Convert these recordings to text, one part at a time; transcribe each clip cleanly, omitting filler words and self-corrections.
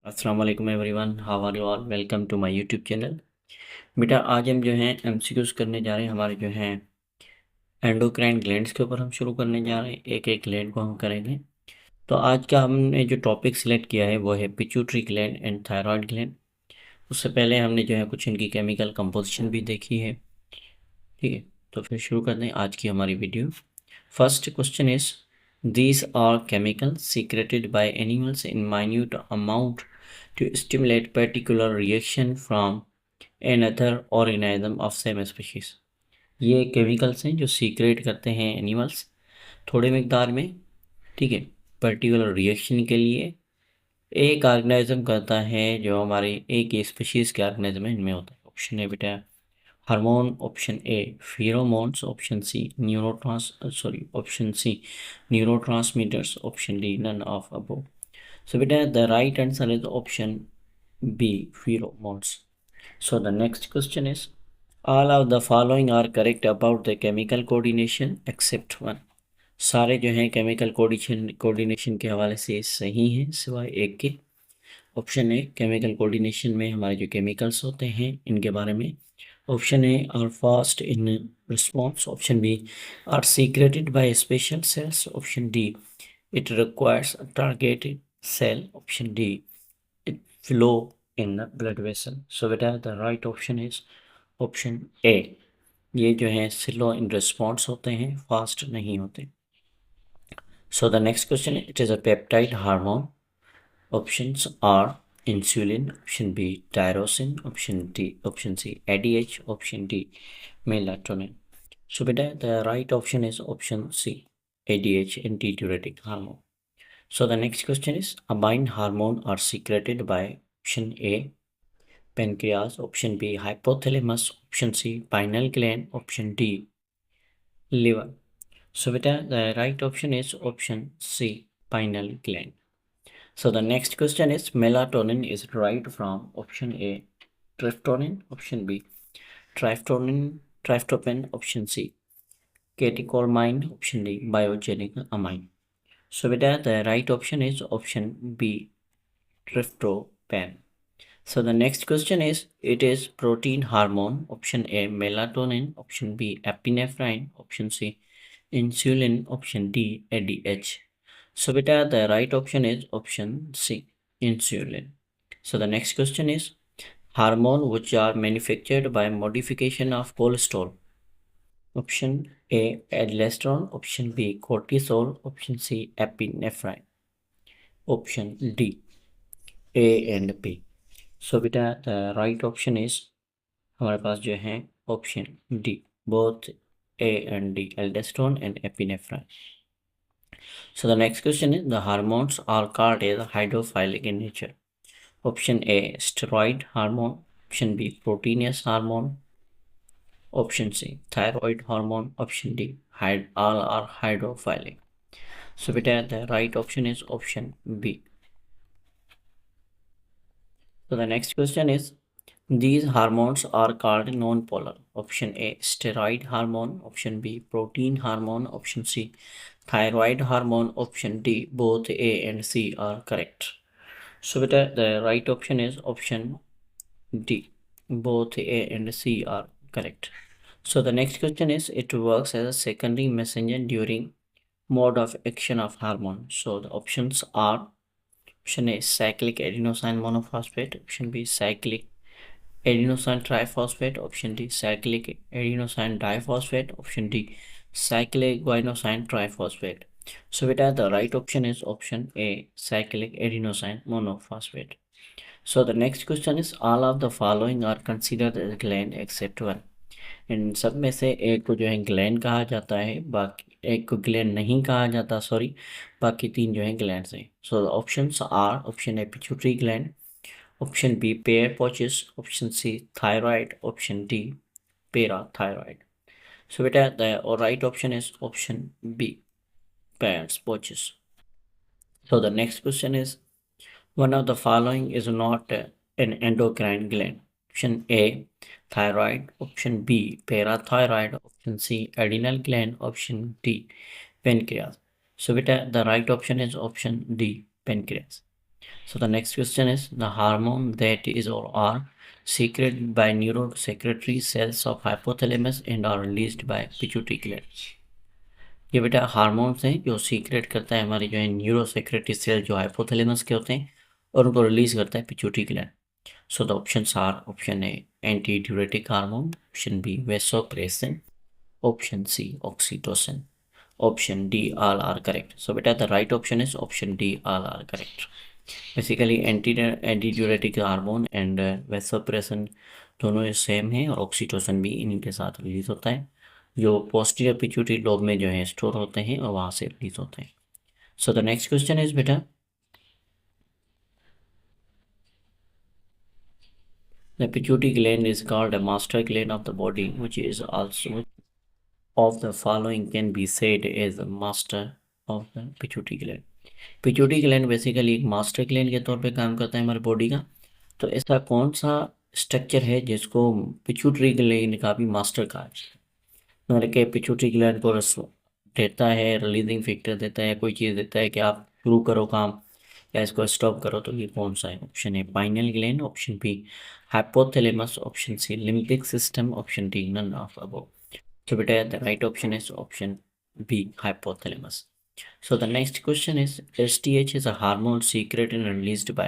अस्सलाम वालेकुम everyone, how are you all? Welcome to my YouTube channel. बेटा आज हम जो हैं एमसीक्यूज करने जा रहे हैं। हमारे जो हैं एंडोक्राइन ग्लैंड्स के ऊपर हम शुरू करने जा रहे हैं। एक एक ग्लैंड को हम करेंगे। तो आज का हमने जो टॉपिक सिलेक्ट किया है वो है pituitary gland and thyroid gland. उससे पहले हमने जो है कुछ इनकी केमिकल कंपोजिशन भी देखी है। ठीक है, तो फिर शुरू करते हैं आज की हमारी video. First question is, these are chemicals secreted by animals in minute amount to stimulate particular reaction from another organism of same species। ये केमिकल्स हैं जो सीक्रेट करते हैं एनिमल्स थोड़े मिकदार में, ठीक है, पर्टिकुलर रिएक्शन के लिए। एक ऑर्गेनिज्म करता है जो हमारे एक स्पीशीज के ऑर्गेनिज्म में इनमें होता है। ऑप्शन है बेटा hormone, option A pheromones, option C option C neurotransmitters, option D none of above. So बेटा the right answer is option B pheromones. So the next question is, all of the following are correct about the chemical coordination except one. सारे जो हैं chemical coordination के हवाले से सही हैं सिवाय एक के। ऑप्शन ए केमिकल कोऑर्डिनेशन में हमारे जो केमिकल्स होते हैं इनके बारे में। Option A are fast in response, option B are secreted by special cells, option D it requires a targeted cell, option D it flow in the blood vessel. So बेटा the right option is option A. ये जो है slow in response होते हैं, fast नहीं होते। सो the next question, it is a peptide hormone. Options are insulin, option B tyrosine, option C ADH, option D melatonin. So beta the right option is option C ADH, antidiuretic hormone. So the next question is, amine hormone are secreted by option A pancreas, option B hypothalamus, option C pineal gland, option D liver. So beta the right option is option C pineal gland. So the next question is, melatonin is derived from option A tryptonin, option B tryptophan, option C catecholamine, option D biogenic amine. So with that the right option is option B tryptophan. So the next question is, it is protein hormone, option A melatonin, option B epinephrine, option C insulin, option D ADH. So beta the right option is option C insulin. So the next question is, hormone which are manufactured by modification of cholesterol. Option A aldosterone, option B cortisol, option C epinephrine, option D A and B. So beta the right option is हमारे पास जो है option D, both A and D, aldosterone and epinephrine. So the next question is, the hormones are called as hydrophilic in nature. Option A steroid hormone, option B proteinase hormone, option C thyroid hormone, option D all are hydrophilic. So beta the right option is option B. So the next question is, these hormones are called non-polar. Option A steroid hormone, option B protein hormone, option C thyroid hormone, option D both A and C are correct. So beta the right option is option D, both A and C are correct. So the next question is, it works as a secondary messenger during mode of action of hormone. So the options are, option A cyclic adenosine monophosphate, option B cyclic adenosine triphosphate, option D cyclic adenosine diphosphate, option D cyclic guanosine triphosphate. So beta the right option is option A cyclic adenosine monophosphate. So the next question is, all of the following are considered as gland except one। इन सब में से एक को जो है gland कहा जाता है, बाकी एक को ग्लैंड नहीं कहा जाता, सॉरी, बाकी तीन जो है ग्लैंड्स हैं। So options are, option A pituitary gland, option B Peyer's patches, option C thyroid, option D parathyroid. So बेटा the right option is option B Peyer's patches. So the next question is, one of the following is not an endocrine gland. Option A thyroid, option B parathyroid, option C adrenal gland, option D pancreas. So beta the right option is option D pancreas. So the next question is the hormone that is or are secreted by neurosecretory cells of hypothalamus and are released by pituitary gland. ये बेटा hormones हैं जो secret करता है हमारे जो है neurosecretory cell जो हाइपोथैलेमस के होते हैं और उनको रिलीज करता है pituitary gland. So the options are option A anti diuretic hormone, option B vasopressin, option C oxytocin, option D all are correct. So बेटा the right option is option D all are correct. Basically anti diuretic hormone and vasopressin दोनों same हैं और oxytocin भी इनके साथ release होता है जो पोस्टीरियर पिट्यूटरी लोब में जो है स्टोर होते हैं और वहाँ से रिलीज होते हैं. So the next question is बेटा the pituitary gland is called a master gland of the body which is also of the following can be said as a master of the pituitary gland. Pituitary gland basically एक master gland के तौर पे काम करता है हमारे body का. तो ऐसा कौन सा स्ट्रक्चर है जिसको पिट्यूटरी ग्लैंड का भी मास्टर कहा जाए. मतलब कि पिट्यूटरी ग्लैंड को देता है, रिलीजिंग फैक्टर देता है, कोई चीज़ देता है कि आप शुरू करो काम या इसको स्टॉप करो. तो ये कौन सा है. Option A pineal gland, option B hypothalamus, option C limbic system, option D none of above. So beta the right option is option B hypothalamus. So the next question is STH is a hormone secreted and released by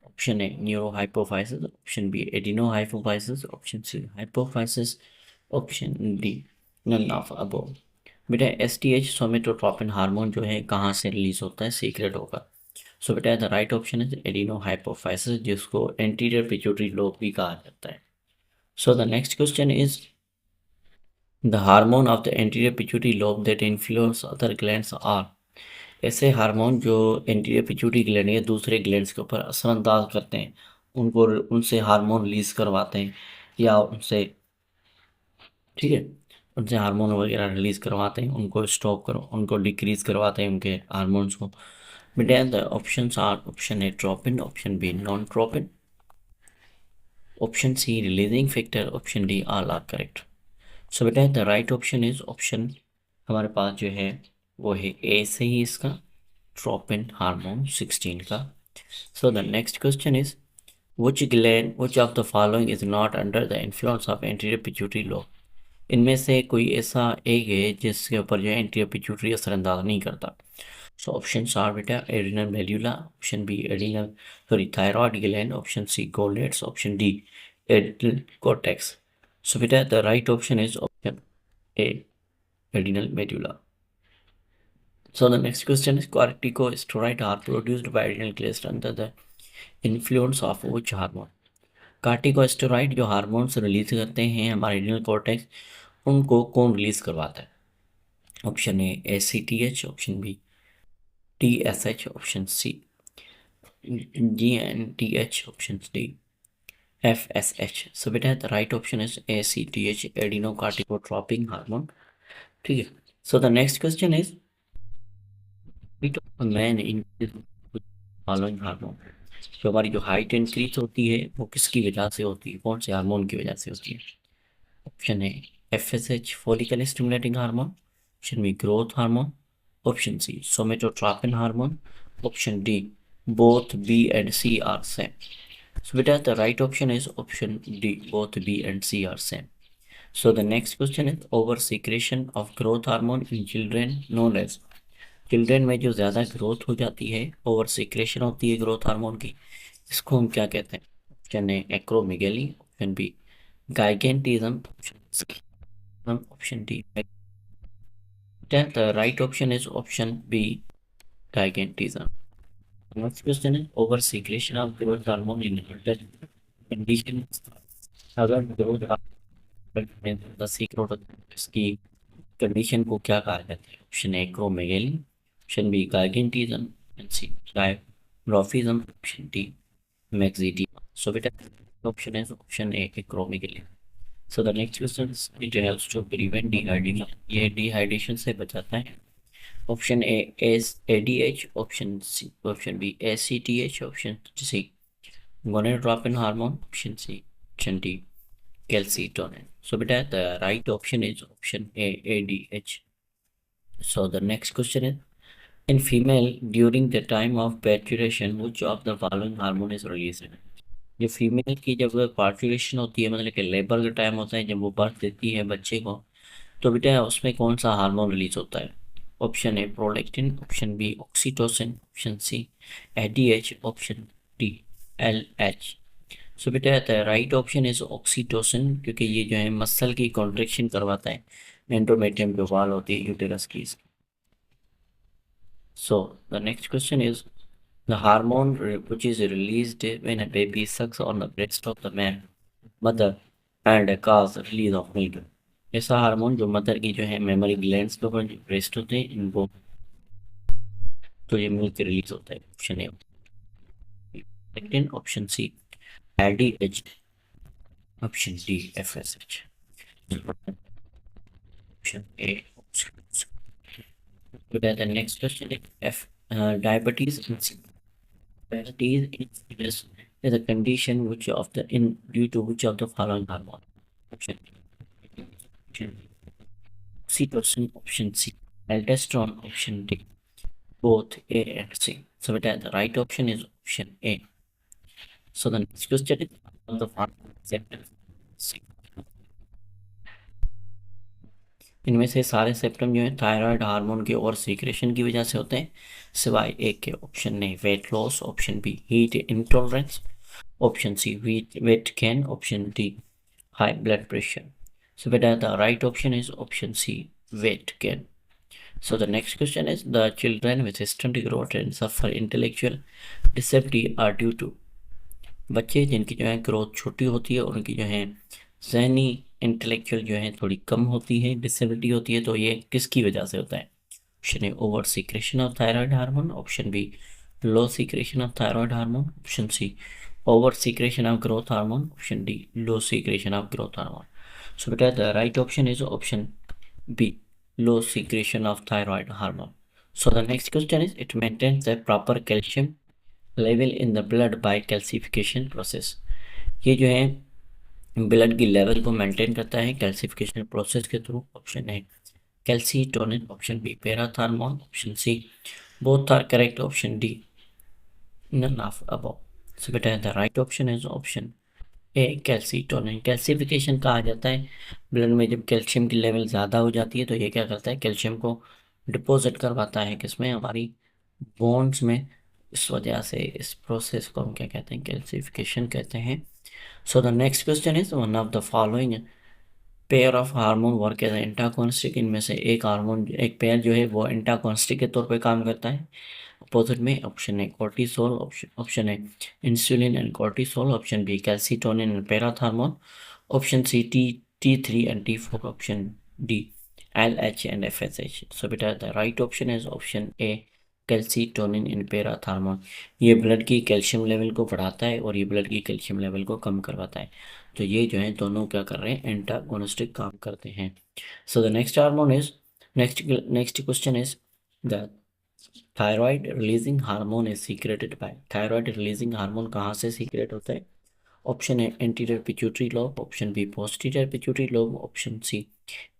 option A neurohypophysis, option B adenohypophysis, option C hypophysis, option D none of above. बेटा STH somatotropin hormone जो है कहाँ से release होता है, secret होगा. सो बेटा the right option is एडिनोहाइपोफाइसिस जिसको एंटीरियर पिट्यूटरी लोब भी कहा जाता है. सो the next question is The hormone of the anterior pituitary lobe that influence other glands are. ऐसे हार्मोन जो एंटीरियर पिट्यूटरी ग्लैंड या दूसरे ग्लैंड्स के ऊपर असरअंदाज करते हैं उनको उनसे हार्मोन रिलीज करवाते हैं या उनसे ठीक है उनसे हार्मोन वगैरह रिलीज करवाते हैं, उनको स्टॉप करो उनको डिक्रीज करवाते हैं उनके हार्मोन्स को. बेटा the options are option A tropin, option B non tropin, option C releasing factor, option D all are correct. So बेटा the right option is option हमारे पास जो है वो है ए से ही इसका ट्रोपिन हार्मोन 16 का. सो the next question is which of the following is not under the influence of anterior pituitary lobe. इनमें से कोई ऐसा एक है जिसके ऊपर जो है एंटीरियर पिट्यूटरी असरअंदाज नहीं करता. सो ऑप्शन आर बेटा adrenal medulla, option B thyroid gland, option C islets, option D adrenal cortex. So बेटा the right option is option A adrenal medulla. So the next question is corticosteroids are produced by adrenal glands under the influence of which hormone. Corticosteroid जो hormones release करते हैं हमारे adrenal cortex उनको कौन release करवाता है. Option A ACTH, option B TSH, option C GnTH, option D FSH. So बेटा the right option is ACTH adenocorticotropic hormone. ठीक है. So the next question is a man in following hormone. जो हमारी जो height increase होती है वो किसकी वजह से होती है, कौन से हार्मोन की वजह से होती है. Option A FSH follicle stimulating hormone, option B growth hormone, option C somatotropin hormone, option D both B and C are same. So beta the right option is option D, both B and C are same. So the next question is over secretion of growth hormone in children known as. Children में जो ज़्यादा growth हो जाती है, over secretion होती है growth hormone की, इसको हम क्या कहते हैं. Option A acromegaly, option B gigantism, option D. The right option is option B gigantism. Next question is over secretion of growth hormone in adult condition. अगर ग्रोथ में ज़्यादा सीक्रेट होता है इसकी कंडीशन को क्या कहा जाता है. Option A acromegaly, option B gigantism, option C डायग्राफिज्म, ऑप्शन डी मैक्सिडिमा. सो बेटा ऑप्शन है option A acromegaly. So the next question it helps to prevent dehydration. ये डिहाइड्रेशन से बचाता है. Option A ADH, option C option B ACTH, option C gonadotropin hormone, option C option D calcitonin. So बेटा the right option is option A ADH. So the next question is in female during the time of parturition which of the following hormone is release. जो female की जब पार्चुलेशन होती है, मतलब कि labour का time होता है, जब वो बर्थ देती है बच्चे को, तो बेटा उसमें कौन सा हार्मोन रिलीज होता है? Option A prolactin, option B oxytocin, option C ADH, option D LH. So बेटा the right option is oxytocin, क्योंकि ये जो है मसल की कॉन्ट्रेक्शन करवाता है, एंडोमेट्रियम जो वॉल होती है यूटेरस की। सो the next question is the hormone which is released when a baby sucks on the breast of the mother and cause release of milk। ऐसा हार्मोन जो मदर की जो है मेमोरी ग्लैंड्स के ऊपर ब्रेस्ट होते हैं इनको, तो ये मिल्क रिलीज होता है। Option A lectin, option C ADH, option D FSH. Option A. The next question is F. Diabetes insipidus. Diabetes insipidus is a condition which of the in due to which of the following hormone? Option A, option B, oxytocin, option C, aldosterone, option D, both A and C. So the right option is option A. So the next question is of the following symptoms. इनमें से सारे symptom जो हैं thyroid hormone के over secretion की वजह से होते हैं, सिवाय एक के। Option A weight loss, option B heat intolerance, option C weight gain, option D high blood pressure. So बेटा the right option is option C, weight gain. So the next question is the children with stunted growth and suffer intellectual disability are due to। बच्चे जिनकी जो है growth छोटी होती है, उनकी जो है जहनी इंटेलेक्चुअल जो है थोड़ी कम होती है, डिसेबिलिटी होती है, तो ये किसकी वजह से होता है? Option A over secretion of thyroid hormone, option B low secretion of thyroid hormone, option C over secretion of growth hormone, option D low secretion of growth hormone. So बेटा the right option is option B, low secretion of thyroid hormone. So the next question is it maintains the proper calcium level in the blood by calcification process। ये जो है blood की level को maintain करता है calcification process के through. Option है calcitonin, option B parathormone, option C both are correct, option D none of above. So बेटा the right option is option A calcitonin. Calcification कहा जाता है ब्लड में जब कैल्शियम की लेवल ज़्यादा हो जाती है, तो ये क्या करता है कैल्शियम को डिपॉजिट करवाता है किसमें? हमारी बोन्स में। इस वजह से इस प्रोसेस को हम क्या कहते हैं? कैल्सिफिकेशन कहते हैं। So the next question is one of the following pair of hormone work as antagonistic. इनमें से एक हार्मोन, एक पेयर जो है वो एंटागोनिस्टिक के तौर पे काम करता है अपोजिट में। ऑप्शन है कोर्टिसोल, ऑप्शन है insulin and cortisol, option B calcitonin and parathormone, option C T3 and T4, option D LH and FSH। So बेटा the right option is option A calcitonin in parathormone. ये blood की calcium level को बढ़ाता है और ये blood की calcium level को कम करवाता है। तो ये जो है दोनों क्या कर रहे हैं? एंटागोनिस्टिक काम करते हैं। So the next hormone is next question is the thyroid releasing hormone is secreted by. Thyroid releasing hormone कहाँ से सीक्रेट होता है? ऑप्शन है anterior pituitary lobe, option B posterior pituitary lobe, option C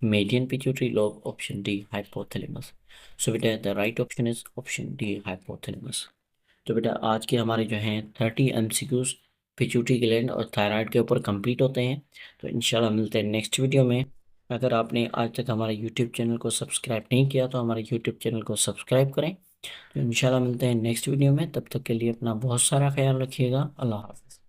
median pituitary lobe, option D hypothalamus. So बेटा the right option is option D hypothalamus. तो बेटा आज के हमारे जो हैं 30 MCQs पिट्यूटरी ग्लैंड और थायराइड के ऊपर कंप्लीट होते हैं। तो इंशाल्लाह मिलते हैं नेक्स्ट वीडियो में। अगर आपने आज तक हमारे यूट्यूब चैनल को सब्सक्राइब नहीं किया तो हमारे यूट्यूब चैनल को सब्सक्राइब करें। तो इंशाल्लाह मिलते हैं नेक्स्ट वीडियो में। तब तक के लिए अपना बहुत सारा ख्याल रखिएगा। अल्लाह हाफ़िज़।